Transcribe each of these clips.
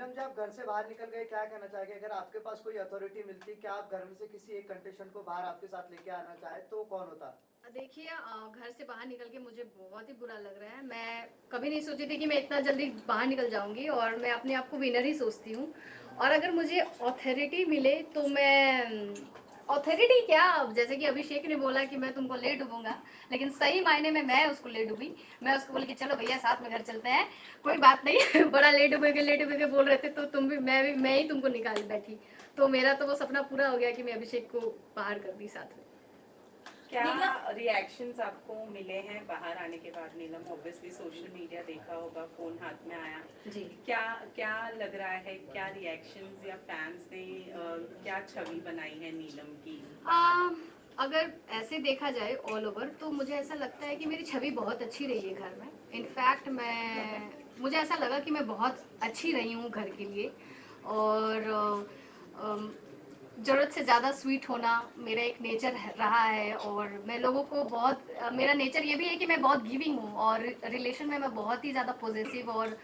नीलम जी, आप घर से बाहर निकल गए, क्या कहना चाहेंगे? अगर आपके पास कोई अथॉरिटी मिलती, क्या आप घर में से किसी एक कंटेस्टेंट को बाहर आपके साथ लेके आना चाहे तो कौन होता? देखिए घर से बाहर निकल के मुझे बहुत ही बुरा लग रहा है। मैं कभी नहीं सोची थी कि मैं इतना जल्दी बाहर निकल जाऊंगी और मैं अपने आप को विनर ही सोचती हूँ। और अगर मुझे ऑथोरिटी मिले तो मैं ऑथोरिटी क्या, अब जैसे कि अभिषेक ने बोला कि मैं तुमको ले डूबूंगा, लेकिन सही मायने में मैं उसको ले डूबी। मैं उसको बोली कि चलो भैया साथ में घर चलते हैं, कोई बात नहीं बड़ा ले डूबे बोल रहे थे तो तुम भी मैं ही तुमको निकाल बैठी। तो मेरा तो वो सपना पूरा हो गया कि मैं अभिषेक को बाहर कर दी साथ में। क्या रिएक्शंस आपको मिले हैं बाहर आने के बाद? नीलम, ऑब्वियसली सोशल मीडिया देखा होगा, फोन हाथ में आया जी। क्या क्या लग रहा है, क्या रिएक्शंस या फैंस ने क्या छवि बनाई है नीलम की? अगर ऐसे देखा जाए ऑल ओवर तो मुझे ऐसा लगता है कि मेरी छवि बहुत अच्छी रही है घर में। इनफैक्ट मुझे ऐसा लगा कि मैं बहुत अच्छी रही हूँ घर के लिए। और ज़रूरत से ज़्यादा स्वीट होना मेरा एक नेचर रहा है। और मैं लोगों को बहुत मेरा नेचर ये भी है कि मैं बहुत गिविंग हूँ और रिलेशन में मैं बहुत ही ज़्यादा पॉजिटिव और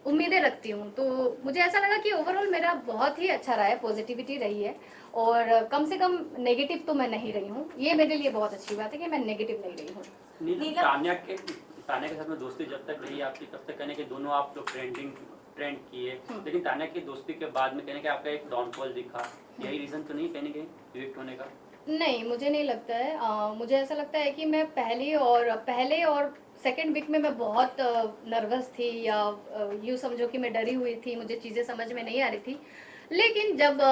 उम्मीदें रखती हूँ। तो मुझे ऐसा लगा कि ओवरऑल मेरा बहुत ही अच्छा रहा है, पॉजिटिविटी रही है। और कम से कम नेगेटिव तो मैं नहीं रही हूँ। ये मेरे लिए बहुत अच्छी बात है कि मैं नेगेटिव नहीं रही हूँ। तान्या के साथ में दोस्ती जब तक रही आपकी तब तक कहने के दोनों आप लोग ट्रेंड किए, लेकिन तान्या की दोस्ती के बाद में कहने के आपका एक डाउनफॉल दिखा। यही रीजन तो नहीं कहने के इविक्ट होने का? नहीं, मुझे नहीं लगता है। मुझे ऐसा लगता है कि मैं पहले और सेकेंड वीक में मैं बहुत नर्वस थी, या यूँ समझो कि मैं डरी हुई थी, मुझे चीज़ें समझ में नहीं आ रही थी। लेकिन जब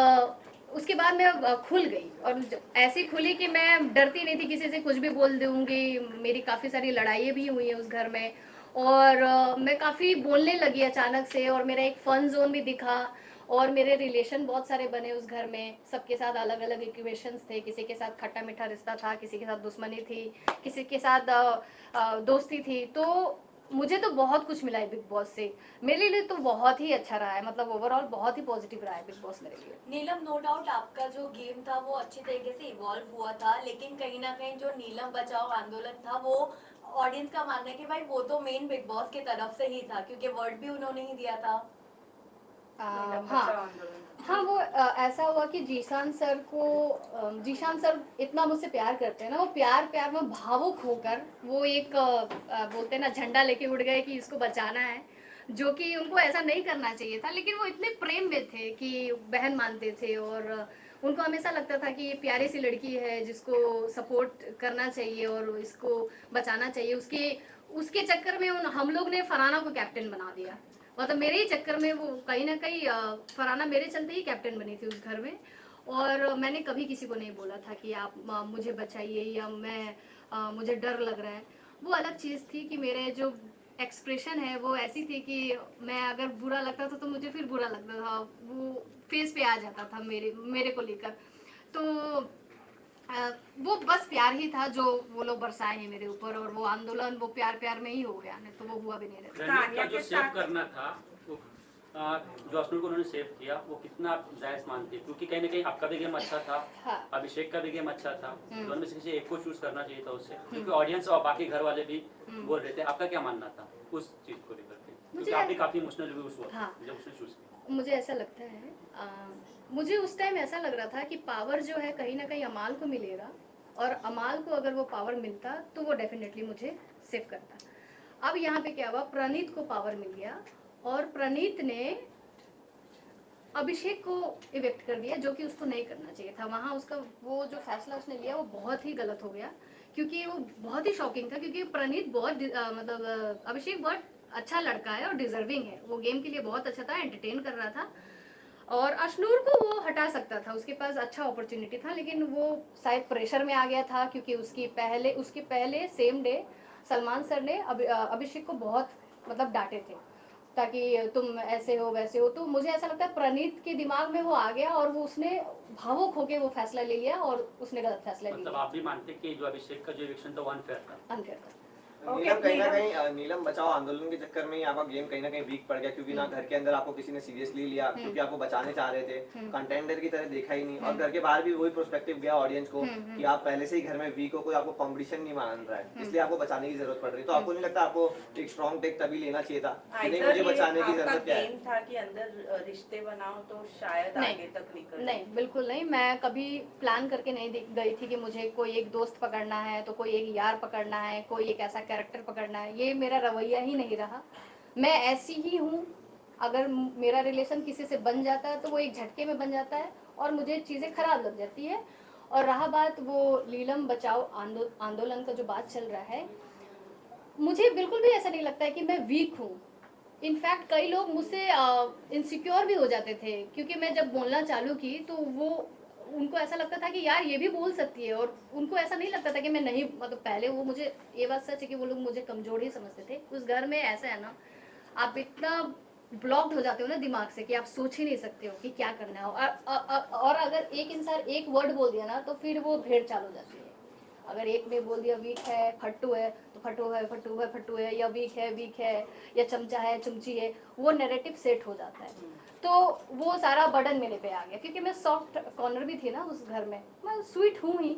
उसके बाद मैं खुल गई, और ऐसी खुली कि मैं डरती नहीं थी किसी से, कुछ भी बोल दूँगी। मेरी काफ़ी सारी लड़ाइयाँ भी हुई हैं उस घर में। और मैं काफ़ी बोलने लगी अचानक से, और मेरा एक फ़न ज़ोन भी दिखा। और मेरे रिलेशन बहुत सारे बने उस घर में, सबके साथ अलग अलग इक्वेशंस थे। किसी के साथ खट्टा मीठा रिश्ता था, किसी के साथ दुश्मनी थी, किसी के साथ दोस्ती थी। तो मुझे तो बहुत कुछ मिला है बिग बॉस से। मेरे लिए तो बहुत ही अच्छा रहा है, मतलब ओवरऑल बहुत ही पॉजिटिव रहा है बिग बॉस मेरे लिए। नीलम, नो डाउट आपका जो गेम था वो अच्छी तरीके से इवॉल्व हुआ था, लेकिन कहीं ना कहीं जो नीलम बचाओ आंदोलन था वो ऑडियंस का मानना है कि भाई वो तो मेन बिग बॉस की तरफ से ही था, क्योंकि वर्ड भी उन्होंने ही दिया था। हाँ हाँ, वो ऐसा हुआ कि जीशान सर इतना मुझसे प्यार करते हैं ना, वो प्यार प्यार में भावुक होकर वो एक बोलते हैं ना, झंडा लेके उड़ गए कि इसको बचाना है, जो कि उनको ऐसा नहीं करना चाहिए था। लेकिन वो इतने प्रेम में थे कि बहन मानते थे, और उनको हमेशा लगता था कि ये प्यारी सी लड़की है जिसको सपोर्ट करना चाहिए और इसको बचाना चाहिए। उसके उसके चक्कर में हम लोग ने फरहाना को कैप्टन बना दिया। मतलब मेरे ही चक्कर में वो कहीं ना कहीं फरहाना मेरे चलते ही कैप्टन बनी थी उस घर में। और मैंने कभी किसी को नहीं बोला था कि आप मुझे बचाइए, या मुझे डर लग रहा है। वो अलग चीज़ थी कि मेरे जो एक्सप्रेशन है वो ऐसी थी कि मैं अगर बुरा लगता था तो मुझे फिर बुरा लगता था, वो फेस पे आ जाता था मेरे को लेकर। तो वो बस प्यार ही था जो वो लोग बरसाए हैं मेरे ऊपर, और वो आंदोलन वो प्यार प्यार में ही हो गया, नहीं तो वो हुआ भी नहीं रहता। रणवीर का जो सेव करना था वो जो अश्नुर को उन्होंने सेव किया, वो कितना आप जायज मानते हैं? क्योंकि कहीं ना कहीं आपका भी गेम अच्छा था, हाँ। अभिषेक का भी गेम अच्छा था, दोनों में से किसी एक को चूज करना चाहिए था उससे, क्योंकि ऑडियंस और बाकी घर वाले भी बोल रहे थे। आपका क्या मानना था उस चीज को लेकर के? क्योंकि आप भी काफी इमोशनल हुए उस वक्त जब उसने चूज किया। मुझे ऐसा लगता है, मुझे उस टाइम ऐसा लग रहा था कि पावर जो है कहीं ना कहीं अमाल को मिलेगा, और अमाल को अगर वो पावर मिलता तो वो डेफिनेटली मुझे सेव करता। अब यहाँ पे क्या हुआ, प्रणीत को पावर मिल गया, और प्रणीत ने अभिषेक को इवेक्ट कर दिया, जो कि उसको नहीं करना चाहिए था। वहाँ उसका वो जो फैसला उसने लिया वो बहुत ही गलत हो गया, क्योंकि वो बहुत ही शॉकिंग था। क्योंकि प्रणीत बहुत मतलब अभिषेक बहुत अच्छा लड़का है और डिजर्विंग है, वो गेम के लिए बहुत अच्छा था, एंटरटेन कर रहा था। और अशनूर को वो हटा सकता था, उसके पास अच्छा अपॉर्चुनिटी था, लेकिन वो शायद प्रेशर में आ गया था, क्योंकि उसके पहले सेम डे सलमान सर ने अभिषेक को बहुत मतलब डांटे थे, ताकि तुम ऐसे हो वैसे हो। तो मुझे ऐसा लगता है प्रणीत के दिमाग में वो आ गया, और वो उसने भावुक होके वो फैसला ले लिया, और उसने गलत फैसला मतलब लिया। आप भी मानते कि जो अभिषेक का जो इलेक्शन था वो अनफेयर था? अनफेयर था। नीलम कहीं ना कहीं नीलम बचाओ आंदोलन के चक्कर में ही आपका गेम कहीं ना कहीं वीक पड़ गया, क्योंकि ना घर के अंदर आपको किसी ने सीरियसली लिया क्योंकि आपको बचाने चाह रहे थे, कंटेंडर की तरह देखा ही नहीं, और घर के बाहर भी वही पर्सपेक्टिव गया ऑडियंस को कि आप पहले से ही घर में वीक हो, कोई आपको कंपटीशन नहीं मान रहा है, इसलिए आपको बचाने की जरूरत पड़ रही है। तो आपको नहीं लगता आपको एक स्ट्रॉन्ग टेक तभी लेना चाहिए था कि नहीं मुझे बचाने की जरूरत क्या है? गेम था कि अंदर रिश्ते बनाओ तो शायद नहीं, आगे तक निकल नहीं, बिल्कुल नहीं। मैं कभी प्लान करके नहीं गई थी कि मुझे कोई एक दोस्त पकड़ना है तो कोई एक यार पकड़ना है, कोई एक ऐसा कैरेक्टर पकड़ना है, ये मेरा रवैया ही नहीं रहा। मैं ऐसी ही हूँ, अगर मेरा रिलेशन किसी से बन जाता है तो वो एक झटके में बन जाता है और मुझे चीज़ें खराब लग जाती है। और रहा बात वो नीलम बचाओ आंदोलन का जो बात चल रहा है, मुझे बिल्कुल भी ऐसा नहीं लगता है कि मैं वीक हूँ। इनफैक्ट कई लोग मुझसे इनसिक्योर भी हो जाते थे, क्योंकि मैं जब बोलना चालू की तो वो उनको ऐसा लगता था कि यार ये भी बोल सकती है, और उनको ऐसा नहीं लगता था कि मैं नहीं, मतलब पहले वो मुझे, ये बात सच है कि वो लोग मुझे कमजोर ही समझते थे। उस घर में ऐसा है ना, आप इतना ब्लॉक्ड हो जाते हो ना दिमाग से कि आप सोच ही नहीं सकते हो कि क्या करना है। और अगर एक इंसान एक वर्ड बोल दिया ना तो फिर वो भेड़ चाल हो जाती है। अगर एक ने बोल दिया वीक है, फट्टू है तो फट्टू है, फट्टू है, फट्टू है, या वीक है, या चमचा है, चुमची है, वो नैरेटिव सेट हो जाता है। तो वो सारा बर्डन मेरे पे आ गया, क्योंकि मैं सॉफ्ट कॉर्नर भी थी ना उस घर में, मैं स्वीट हूँ ही,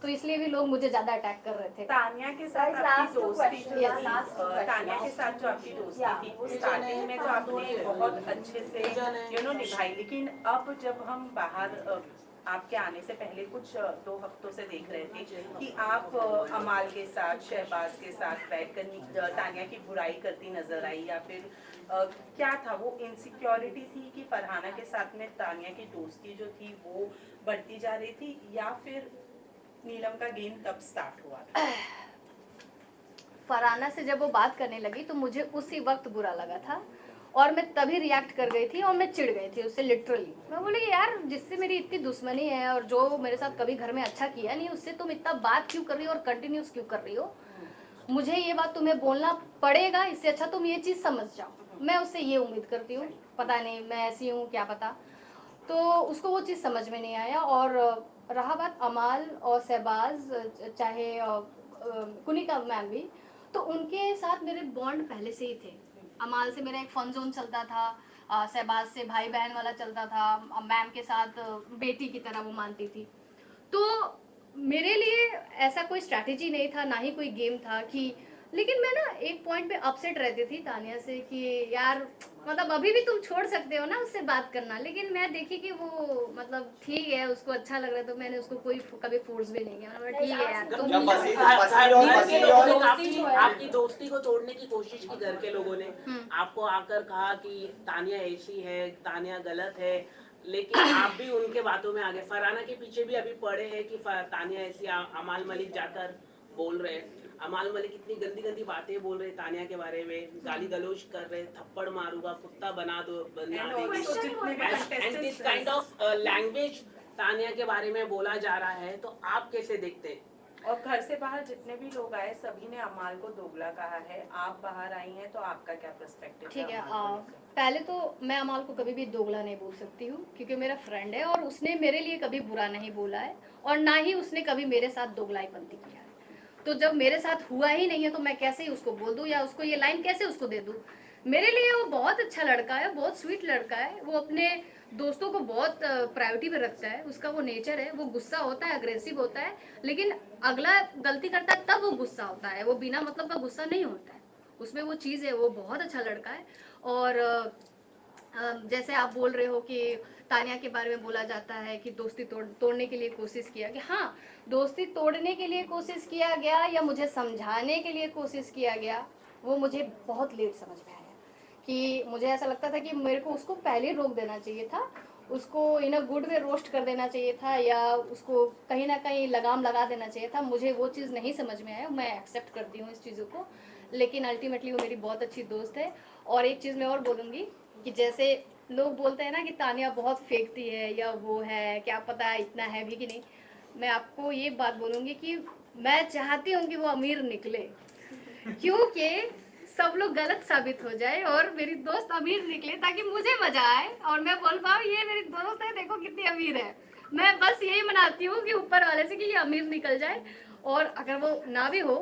तो इसलिए भी लोग मुझे ज्यादा अटैक कर रहे थे। तानिया के साथ Guys, आपकी last two दोस्ती questions. जो Yeah, थी, last two questions. तानिया के साथ जो आपकी दोस्ती Yeah. थी वो स्टार्टिंग में तो आपने बहुत अच्छे से निभाई, लेकिन अब जब हम बाहर आपके आने से पहले कुछ 2 हफ्तों से देख रहे थे कि आप अमाल के साथ, शहबाज के साथ बैठकर तानिया की बुराई करती नजर आई, या फिर क्या था वो इनसिक्योरिटी थी कि फरहाना के साथ में तानिया की दोस्ती जो थी वो बढ़ती जा रही थी, या फिर नीलम का गेम तब स्टार्ट हुआ था? फरहाना से जब वो बात करने लगी तो मुझे उसी वक्त बुरा लगा था, और मैं तभी रिएक्ट कर गई थी और मैं चिढ़ गई थी उससे लिटरली। मैं बोली यार, जिससे मेरी इतनी दुश्मनी है और जो मेरे साथ कभी घर में अच्छा किया नहीं, उससे तुम इतना बात क्यों कर रही हो और कंटिन्यूस क्यों कर रही हो? मुझे ये बात तुम्हें बोलना पड़ेगा, इससे अच्छा तुम ये चीज़ समझ जाओ। मैं उससे ये उम्मीद करती हूँ, पता नहीं मैं ऐसी हूँ क्या पता। तो उसको वो चीज़ समझ में नहीं आया। और रहा बात अमाल और शहबाज, चाहे कुनिका मैम भी, तो उनके साथ मेरे बॉन्ड पहले से ही थे। अमाल से मेरा एक फन जोन चलता था, शहबाज से भाई बहन वाला चलता था, मैम के साथ बेटी की तरह वो मानती थी। तो मेरे लिए ऐसा कोई स्ट्रैटेजी नहीं था, ना ही कोई गेम था कि, लेकिन मैं ना एक पॉइंट पे अपसेट रहती थी तानिया से कि यार मतलब अभी भी तुम छोड़ सकते हो ना उससे बात करना, लेकिन मैं देखी कि वो मतलब ठीक है, उसको अच्छा लग रहा है, तो मैंने उसको कोई कभी फोर्स भी नहीं किया। मतलब ठीक है यार, तुम जब बसी आपकी दोस्ती को तोड़ने की कोशिश की घर के लोगों ने, आपको आकर कहा कि तानिया ऐसी है, तानिया गलत है, लेकिन आप भी उनके बातों में आ गए। फरहाना के पीछे भी अभी पड़े हैं कि तानिया ऐसी, अमाल मलिक जाकर बोल रहे हैं, अमाल मलिक इतनी गंदी गंदी बातें बोल रहे तानिया के बारे में, गाली गलौज कर रहे, थप्पड़ मारूंगा, कुत्ता बना देंगे, and this kind of language Tania के बारे में बोला जा रहा है। तो आप कैसे देखते हैं? और घर से बाहर जितने भी लोग आए सभी ने अमाल को दोगला कहा है, आप बाहर आई हैं तो आपका क्या पर्सपेक्टिव है? ठीक है, पहले तो मैं अमाल को कभी भी दोगला नहीं बोल सकती हूँ, क्योंकि मेरा फ्रेंड है और उसने मेरे लिए कभी बुरा नहीं बोला है, और ना ही उसने कभी मेरे साथ दोगलाईपंती किया है। तो जब मेरे साथ हुआ ही नहीं है तो मैं कैसे उसको बोल दूँ, या उसको ये लाइन कैसे उसको दे दूँ? मेरे लिए वो बहुत अच्छा लड़का है, बहुत स्वीट लड़का है, वो अपने दोस्तों को बहुत प्रायोरिटी पे रखता है, उसका वो नेचर है, वो गुस्सा होता है, अग्रेसिव होता है, लेकिन अगला गलती करता है तब वो गुस्सा होता है, वो बिना मतलब का गुस्सा नहीं होता है, उसमें वो चीज़ है, वो बहुत अच्छा लड़का है। और जैसे आप बोल रहे हो कि तानिया के बारे में बोला जाता है कि दोस्ती तोड़ने के लिए कोशिश किया गया, हाँ, दोस्ती तोड़ने के लिए कोशिश किया गया या मुझे समझाने के लिए कोशिश किया गया, वो मुझे बहुत लेट समझ में आया। कि मुझे ऐसा लगता था कि मेरे को उसको पहले रोक देना चाहिए था, उसको इन अ गुड वे रोस्ट कर देना चाहिए था, या उसको कहीं ना कहीं लगाम लगा देना चाहिए था। मुझे वो चीज़ नहीं समझ में आया, मैं एक्सेप्ट करती हूँ इस चीज़ों को, लेकिन अल्टीमेटली वो मेरी बहुत अच्छी दोस्त है। और एक चीज़ मैं और बोलूँगी कि जैसे लोग बोलते हैं ना कि तानिया बहुत फेंकती है या वो है, क्या पता इतना है भी कि नहीं, मैं आपको ये बात बोलूँगी कि मैं चाहती हूँ कि वो अमीर निकले, क्योंकि सब लोग गलत साबित हो जाए और मेरी दोस्त अमीर निकले, ताकि मुझे मजा आए और मैं बोल पाऊँ ये मेरी दोस्त है, देखो कितनी अमीर है। मैं बस यही मनाती हूँ कि ऊपर वाले से कि ये अमीर निकल जाए, और अगर वो ना भी हो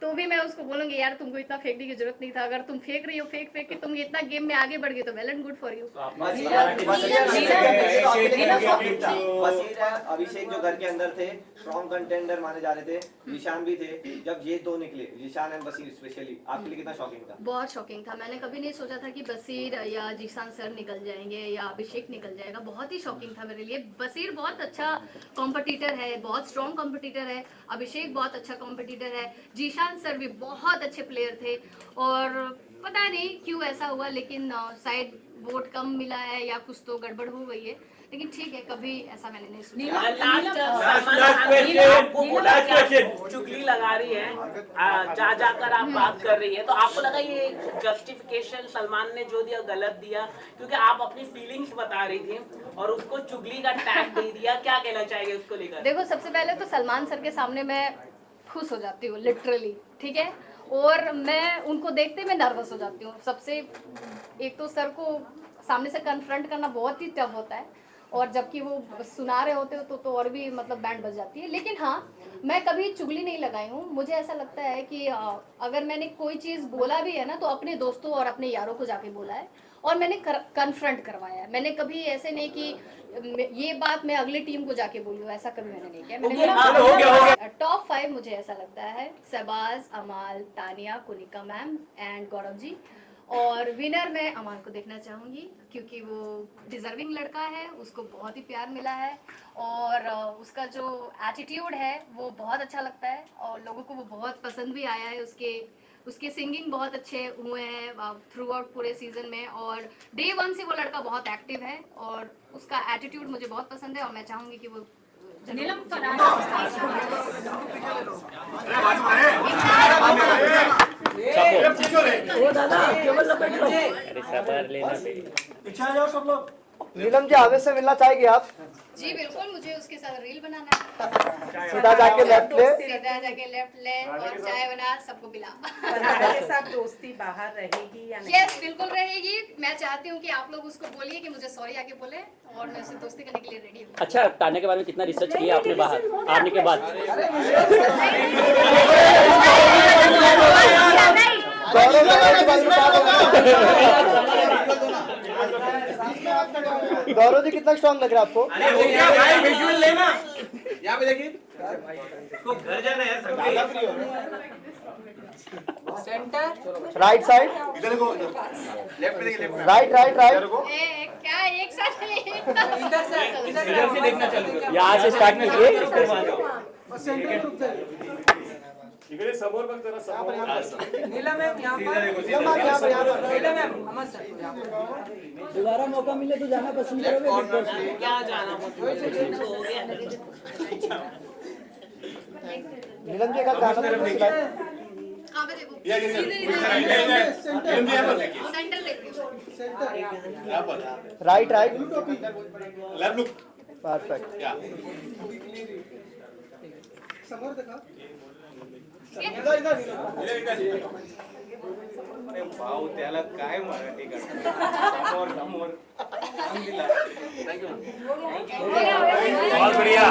तो भी मैं उसको बोलूंगी यार तुमको इतना फेंकने की जरूरत नहीं था, अगर तुम फेंक रही हो फेंक फेंक के तुम इतना गेम में आगे बढ़ गए तो well and good for you. तो आप बस वसीर है, अभिषेक जो घर के अंदर थे स्ट्रॉन्ग कंटेंडर माने जा रहे थे, जीशान भी थे, जब ये दो निकले जीशान एंड बसीर स्पेशली आपके लिए कितना शॉकिंग था? बहुत शॉकिंग था, मैंने कभी नहीं सोचा था कि बसीर या जीशान सर निकल जाएंगे या अभिषेक निकल जाएगा, बहुत ही शॉकिंग था मेरे लिए। बसीर बहुत अच्छा कॉम्पिटिटर है, बहुत स्ट्रॉन्ग कॉम्पिटिटर है, अभिषेक बहुत अच्छा कॉम्पिटिटर है, जीशान सर भी बहुत अच्छे प्लेयर थे, और पता नहीं क्यों ऐसा हुआ, लेकिन शायद वोट कम मिला है या कुछ तो गड़बड़ हो गई है, लेकिन ठीक है, कभी ऐसा मैंने नहीं सोचा। आपको बोला कि आप चुगली लगा रही है, जा जाकर आप बात कर रही है, तो आपको लगा ये जस्टिफिकेशन सलमान ने जो दिया गलत दिया, क्योंकि आप अपनी फीलिंग्स बता रही थी और उसको चुगली का टैग दे दिया, क्या कहना चाहिए उसको लेकर? देखो, सबसे पहले तो सलमान सर के सामने मैं खुश हो जाती हूँ लिटरली, ठीक है, और मैं उनको देखते मैं नर्वस हो जाती हूँ। सबसे एक तो सर को सामने से कन्फ्रंट करना बहुत ही टफ होता है, और जबकि वो सुना रहे होते हो तो और भी मतलब बैंड बज जाती है। लेकिन हाँ, मैं कभी चुगली नहीं लगाई हूँ। मुझे ऐसा लगता है कि अगर मैंने कोई चीज़ बोला भी है ना तो अपने दोस्तों और अपने यारों को जाके बोला है, और मैंने कन्फ्रंट करवाया है। मैंने कभी ऐसे नहीं कि ये बात मैं अगली टीम को जाके बोलूँ, ऐसा कभी मैंने नहीं किया। टॉप 5 मुझे ऐसा लगता है शहबाज, अमाल, तानिया, कुनिका मैम एंड गौरव जी, और विनर मैं अमान को देखना चाहूँगी क्योंकि वो डिजर्विंग लड़का है, उसको बहुत ही प्यार मिला है, और उसका जो एटीट्यूड है वो बहुत अच्छा लगता है, और लोगों को वो बहुत पसंद भी आया है। उसके सिंगिंग बहुत अच्छे हुए हैं थ्रू आउट पूरे सीजन में, और डे 1 से वो लड़का बहुत एक्टिव है, और उसका एटीट्यूड मुझे बहुत पसंद है, और मैं चाहूँगी कि वो नीलम जी आगे से मिलना चाहेंगे आप? जी बिल्कुल, मुझे उसके साथ रील बनाना है, सीधा जाके लेफ्ट ले, सीधा जाके लेफ्ट ले और चाय बना सबको पिला। फरहाना के साथ दोस्ती बाहर रहेगी या नहीं? यस, बिल्कुल रहेगी। मैं चाहती हूँ कि आप लोग उसको बोलिए कि मुझे सॉरी आके बोले, और मैं उससे दोस्ती करने के लिए रेडी हूँ। अच्छा, तान्या के बारे में कितना रिसर्च किया आपने बाहर आने के बाद? गौरव जी कितना स्ट्रॉन्ग लग रहा है आपको? यहाँ पे देखिए, घर जाना है सेंटर राइट साइड, इधर देखो, लेफ्ट पे देखिए, लेफ्ट राइट राइट राइट, क्या एक साथ इधर से देखना चलूंगा। यहाँ से स्टार्ट कीजिए। इकडे समोर बघ जरा, समोर नीला मैम यहाँ दोबारा मौका मिले तो जाना पसंद करोगे? क्या जाना नीलम जी का गाना हाँ, मैं देखो या सेंटर देख रही हूँ। Right right, left look, perfect. या भाऊ त्याला काय मराठी समोर समोर बहुत बढ़िया।